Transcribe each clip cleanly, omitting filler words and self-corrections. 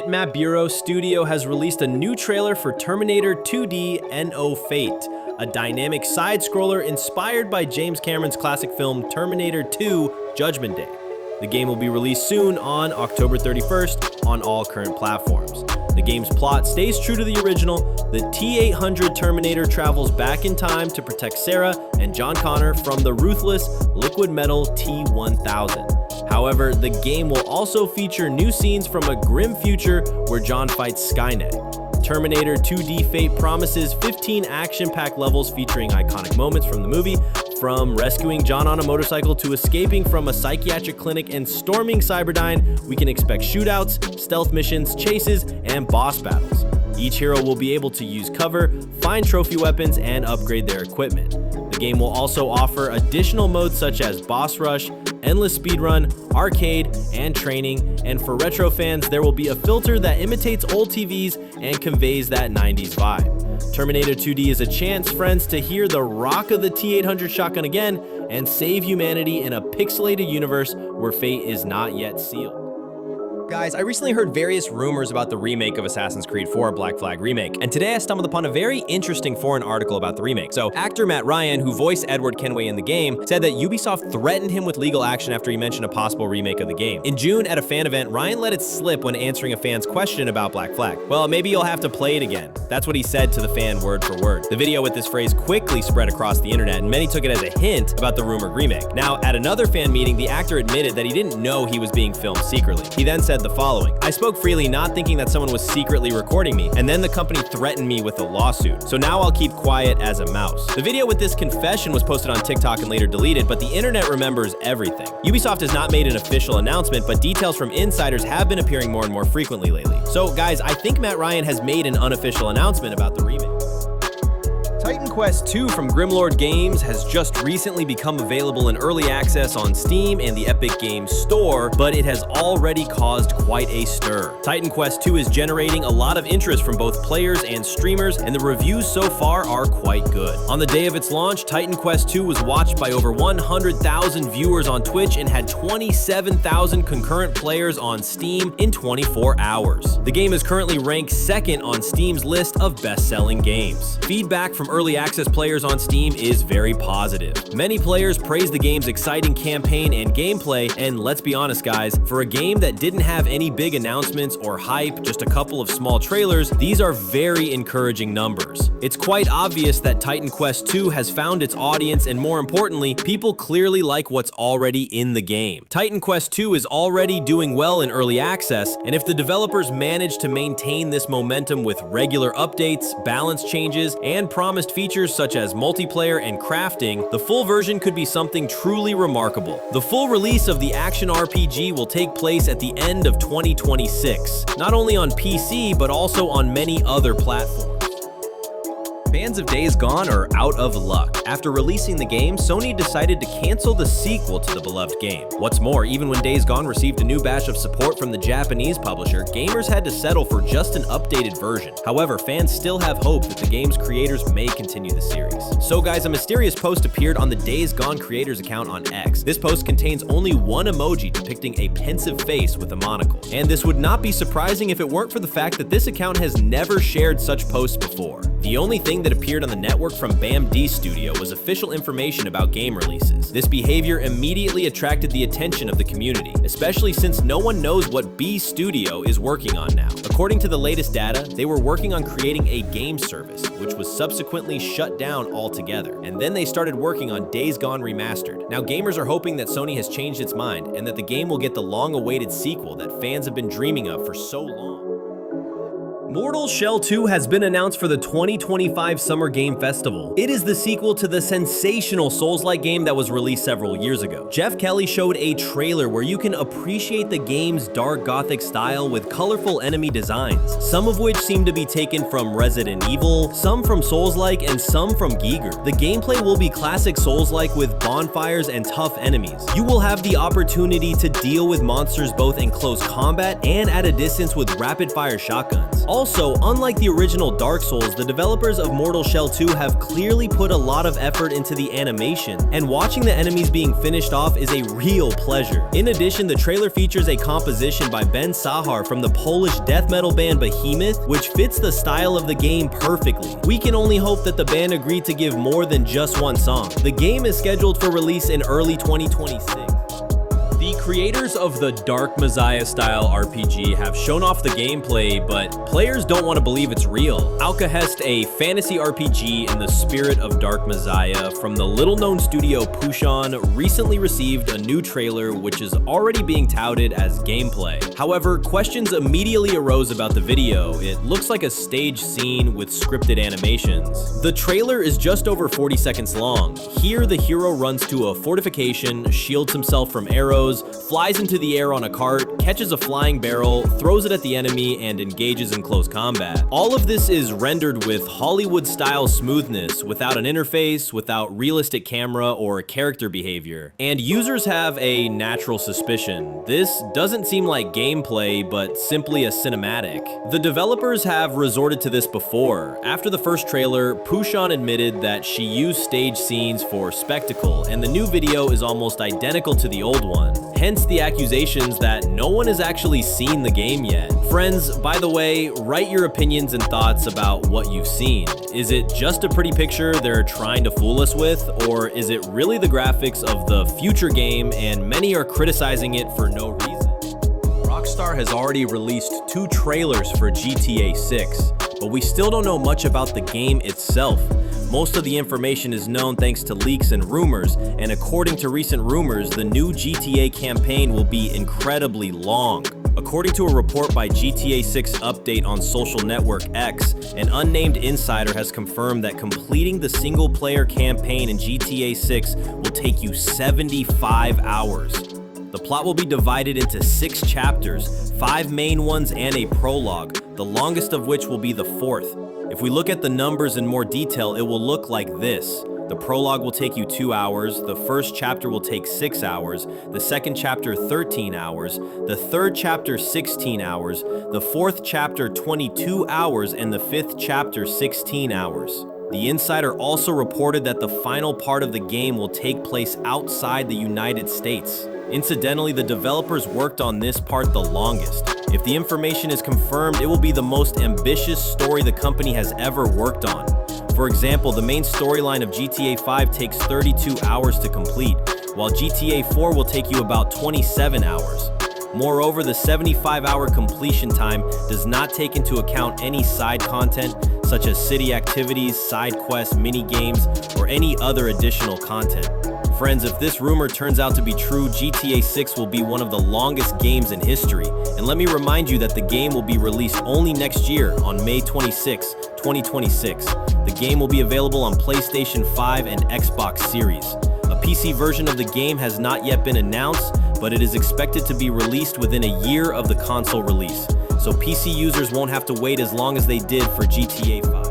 Bitmap Bureau Studio has released a new trailer for Terminator 2D No Fate, a dynamic side-scroller inspired by James Cameron's classic film Terminator 2 Judgment Day. The game will be released soon on October 31st on all current platforms. The game's plot stays true to the original. The T-800 Terminator travels back in time to protect Sarah and John Connor from the ruthless liquid metal T-1000. However, the game will also feature new scenes from a grim future where John fights Skynet. Terminator 2D Fate promises 15 action-packed levels featuring iconic moments from the movie, from rescuing John on a motorcycle to escaping from a psychiatric clinic and storming Cyberdyne. We can expect shootouts, stealth missions, chases, and boss battles. Each hero will be able to use cover, find trophy weapons, and upgrade their equipment. The game will also offer additional modes such as Boss Rush, Endless Speedrun, Arcade, and Training, and for retro fans, there will be a filter that imitates old TVs and conveys that 90s vibe. Terminator 2D is a chance, friends, to hear the rock of the T-800 shotgun again and save humanity in a pixelated universe where fate is not yet sealed. Guys, I recently heard various rumors about the remake of Assassin's Creed 4 Black Flag Remake, and today I stumbled upon a very interesting foreign article about the remake. So, actor Matt Ryan, who voiced Edward Kenway in the game, said that Ubisoft threatened him with legal action after he mentioned a possible remake of the game. In June, at a fan event, Ryan let it slip when answering a fan's question about Black Flag. Well, maybe you'll have to play it again. That's what he said to the fan word for word. The video with this phrase quickly spread across the internet, and many took it as a hint about the rumored remake. Now, at another fan meeting, the actor admitted that he didn't know he was being filmed secretly. He then said the following: "I spoke freely, not thinking that someone was secretly recording me, and then the company threatened me with a lawsuit. So now I'll keep quiet as a mouse." The video with this confession was posted on TikTok and later deleted, but the internet remembers everything. Ubisoft has not made an official announcement, but details from insiders have been appearing more and more frequently lately. So guys, I think Matt Ryan has made an unofficial announcement about the remake. Titan Quest 2 from Grimlord Games has just recently become available in early access on Steam and the Epic Games Store, but it has already caused quite a stir. Titan Quest 2 is generating a lot of interest from both players and streamers, and the reviews so far are quite good. On the day of its launch, Titan Quest 2 was watched by over 100,000 viewers on Twitch and had 27,000 concurrent players on Steam in 24 hours. The game is currently ranked second on Steam's list of best-selling games. Feedback from early access players on Steam is very positive. Many players praise the game's exciting campaign and gameplay, and let's be honest guys, for a game that didn't have any big announcements or hype, just a couple of small trailers, these are very encouraging numbers. It's quite obvious that Titan Quest 2 has found its audience, and more importantly, people clearly like what's already in the game. Titan Quest 2 is already doing well in early access, and if the developers manage to maintain this momentum with regular updates, balance changes, and promised features such as multiplayer and crafting, the full version could be something truly remarkable. The full release of the action RPG will take place at the end of 2026, not only on PC, but also on many other platforms. Fans of Days Gone are out of luck. After releasing the game, Sony decided to cancel the sequel to the beloved game. What's more, even when Days Gone received a new batch of support from the Japanese publisher, gamers had to settle for just an updated version. However, fans still have hope that the game's creators may continue the series. So guys, a mysterious post appeared on the Days Gone creators account on X. This post contains only one emoji depicting a pensive face with a monocle. And this would not be surprising if it weren't for the fact that this account has never shared such posts before. The only thing that appeared on the network from BAMD Studio was official information about game releases. This behavior immediately attracted the attention of the community, especially since no one knows what B Studio is working on now. According to the latest data, they were working on creating a game service, which was subsequently shut down altogether, and then they started working on Days Gone Remastered. Now gamers are hoping that Sony has changed its mind and that the game will get the long-awaited sequel that fans have been dreaming of for so long. Mortal Shell 2 has been announced for the 2025 Summer Game Festival. It is the sequel to the sensational Souls-like game that was released several years ago. Jeff Kelly showed a trailer where you can appreciate the game's dark gothic style with colorful enemy designs, some of which seem to be taken from Resident Evil, some from Souls-like, and some from Giger. The gameplay will be classic Souls-like with bonfires and tough enemies. You will have the opportunity to deal with monsters both in close combat and at a distance with rapid-fire shotguns. Also, unlike the original Dark Souls, the developers of Mortal Shell 2 have clearly put a lot of effort into the animation, and watching the enemies being finished off is a real pleasure. In addition, the trailer features a composition by Ben Sahar from the Polish death metal band Behemoth, which fits the style of the game perfectly. We can only hope that the band agreed to give more than just one song. The game is scheduled for release in early 2026. The creators of the Dark Messiah style RPG have shown off the gameplay, but players don't want to believe it's real. Alkahest, a fantasy RPG in the spirit of Dark Messiah from the little-known studio Pushan, recently received a new trailer which is already being touted as gameplay. However, questions immediately arose about the video. It looks like a stage scene with scripted animations. The trailer is just over 40 seconds long. Here, the hero runs to a fortification, shields himself from arrows, flies into the air on a cart, catches a flying barrel, throws it at the enemy, and engages in close combat. All of this is rendered with Hollywood-style smoothness, without an interface, without realistic camera or character behavior. And users have a natural suspicion. This doesn't seem like gameplay, but simply a cinematic. The developers have resorted to this before. After the first trailer, Pushan admitted that she used stage scenes for spectacle, and the new video is almost identical to the old one. Hence the accusations that no one has actually seen the game yet. Friends, by the way, write your opinions and thoughts about what you've seen. Is it just a pretty picture they're trying to fool us with, or is it really the graphics of the future game and many are criticizing it for no reason? Rockstar has already released 2 trailers for GTA 6, but we still don't know much about the game itself. Most of the information is known thanks to leaks and rumors, and according to recent rumors, the new GTA campaign will be incredibly long. According to a report by GTA 6 Update on social network X, an unnamed insider has confirmed that completing the single-player campaign in GTA 6 will take you 75 hours. The plot will be divided into 6 chapters, 5 main ones and a prologue, the longest of which will be the 4th. If we look at the numbers in more detail, it will look like this. The prologue will take you 2 hours, the first chapter will take 6 hours, the second chapter 13 hours, the third chapter 16 hours, the fourth chapter 22 hours, and the fifth chapter 16 hours. The insider also reported that the final part of the game will take place outside the United States. Incidentally, the developers worked on this part the longest. If the information is confirmed, it will be the most ambitious story the company has ever worked on. For example, the main storyline of GTA 5 takes 32 hours to complete, while GTA 4 will take you about 27 hours. Moreover, the 75-hour completion time does not take into account any side content, such as city activities, side quests, mini-games, or any other additional content. Friends, if this rumor turns out to be true, GTA 6 will be one of the longest games in history. And let me remind you that the game will be released only next year on May 26, 2026. The game will be available on PlayStation 5 and Xbox Series. A PC version of the game has not yet been announced, but it is expected to be released within a year of the console release. So PC users won't have to wait as long as they did for GTA 5.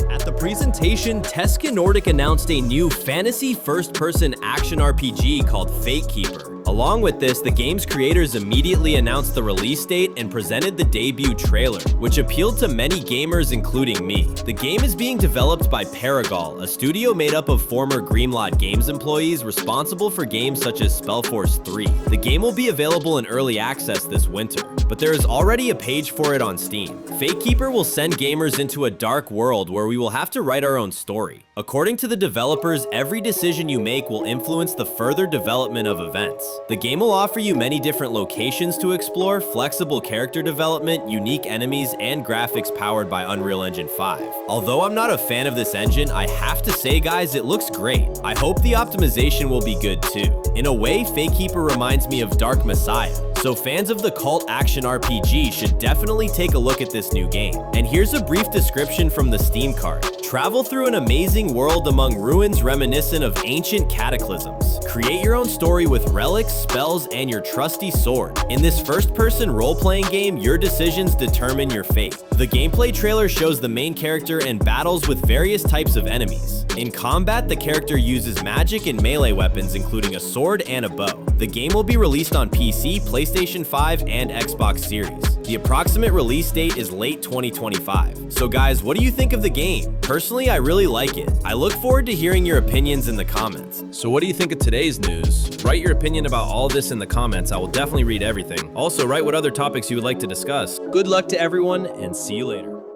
At the presentation, Teska Nordic announced a new fantasy first-person action RPG called Fatekeeper. Along with this, the game's creators immediately announced the release date and presented the debut trailer, which appealed to many gamers including me. The game is being developed by Paragal, a studio made up of former Greenlot Games employees responsible for games such as Spellforce 3. The game will be available in early access this winter, but there is already a page for it on Steam. Fatekeeper will send gamers into a dark world where we will have to write our own story. According to the developers, every decision you make will influence the further development of events. The game will offer you many different locations to explore, flexible character development, unique enemies, and graphics powered by Unreal Engine 5. Although I'm not a fan of this engine, I have to say guys, it looks great. I hope the optimization will be good too. In a way, Fatekeeper reminds me of Dark Messiah. So fans of the cult action RPG should definitely take a look at this new game. And here's a brief description from the Steam card. Travel through an amazing world among ruins reminiscent of ancient cataclysms. Create your own story with relics, spells, and your trusty sword. In this first-person role-playing game, your decisions determine your fate. The gameplay trailer shows the main character and battles with various types of enemies. In combat, the character uses magic and melee weapons, including a sword and a bow. The game will be released on PC, PlayStation 5, and Xbox Series. The approximate release date is late 2025. So guys, what do you think of the game? Personally, I really like it. I look forward to hearing your opinions in the comments. So what do you think of today's news? Write your opinion about all this in the comments. I will definitely read everything. Also, write what other topics you would like to discuss. Good luck to everyone, and see you later.